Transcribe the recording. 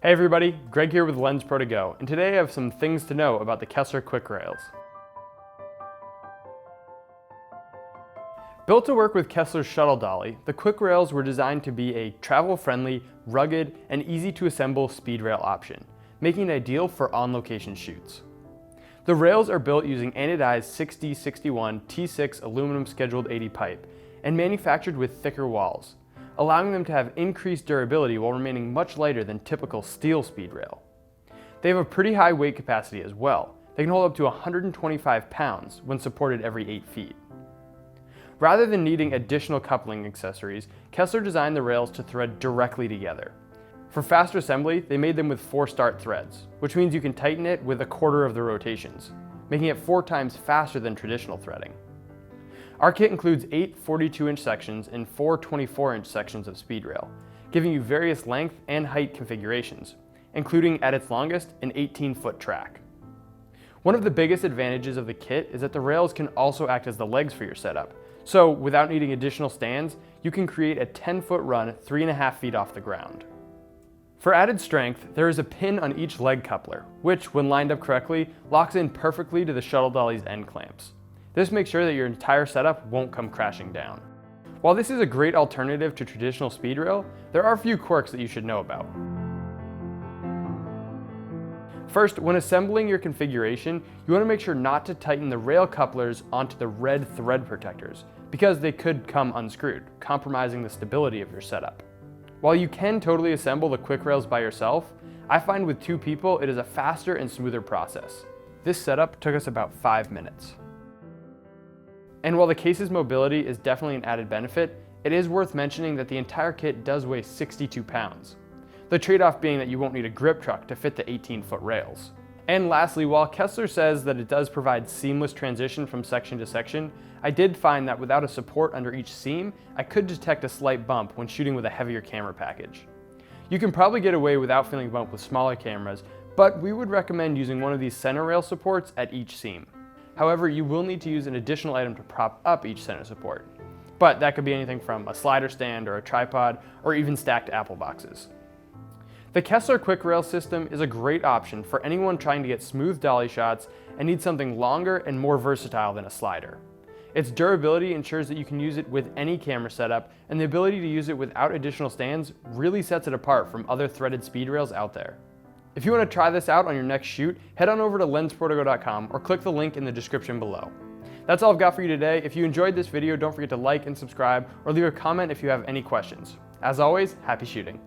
Hey everybody, Greg here with Lensprotogo, and today I have some things to know about the Kessler Kwik Rails. Built to work with Kessler's shuttle dolly, the Kwik Rails were designed to be a travel-friendly, rugged, and easy-to-assemble speed rail option, making it ideal for on-location shoots. The rails are built using anodized 6D61 T6 aluminum scheduled 80 pipe and manufactured with thicker walls, allowing them to have increased durability while remaining much lighter than typical steel speed rail. They have a pretty high weight capacity as well. They can hold up to 125 pounds when supported every 8 feet. Rather than needing additional coupling accessories, Kessler designed the rails to thread directly together. For faster assembly, they made them with 4 start threads, which means you can tighten it with 1/4 of the rotations, making it 4 times faster than traditional threading. Our kit includes 8 42-inch sections and 4 24-inch sections of speed rail, giving you various length and height configurations, including at its longest an 18-foot track. One of the biggest advantages of the kit is that the rails can also act as the legs for your setup, so without needing additional stands, you can create a 10-foot run 3.5 feet off the ground. For added strength, there is a pin on each leg coupler, which, when lined up correctly, locks in perfectly to the shuttle dolly's end clamps. This makes sure that your entire setup won't come crashing down. While this is a great alternative to traditional speed rail, there are a few quirks that you should know about. First, when assembling your configuration, you want to make sure not to tighten the rail couplers onto the red thread protectors, because they could come unscrewed, compromising the stability of your setup. While you can totally assemble the Kwik Rails by yourself, I find with 2 people it is a faster and smoother process. This setup took us about 5 minutes. And while the case's mobility is definitely an added benefit, it is worth mentioning that the entire kit does weigh 62 pounds. The trade-off being that you won't need a grip truck to fit the 18-foot rails. And lastly, while Kessler says that it does provide seamless transition from section to section, I did find that without a support under each seam, I could detect a slight bump when shooting with a heavier camera package. You can probably get away without feeling bumped with smaller cameras, but we would recommend using one of these center rail supports at each seam. However, you will need to use an additional item to prop up each center support. But that could be anything from a slider stand or a tripod, or even stacked apple boxes. The Kessler Kwik Rail system is a great option for anyone trying to get smooth dolly shots and needs something longer and more versatile than a slider. Its durability ensures that you can use it with any camera setup, and the ability to use it without additional stands really sets it apart from other threaded speed rails out there. If you want to try this out on your next shoot, head on over to Lensprotogo.com or click the link in the description below. That's all I've got for you today. If you enjoyed this video, don't forget to like and subscribe, or leave a comment if you have any questions. As always, happy shooting.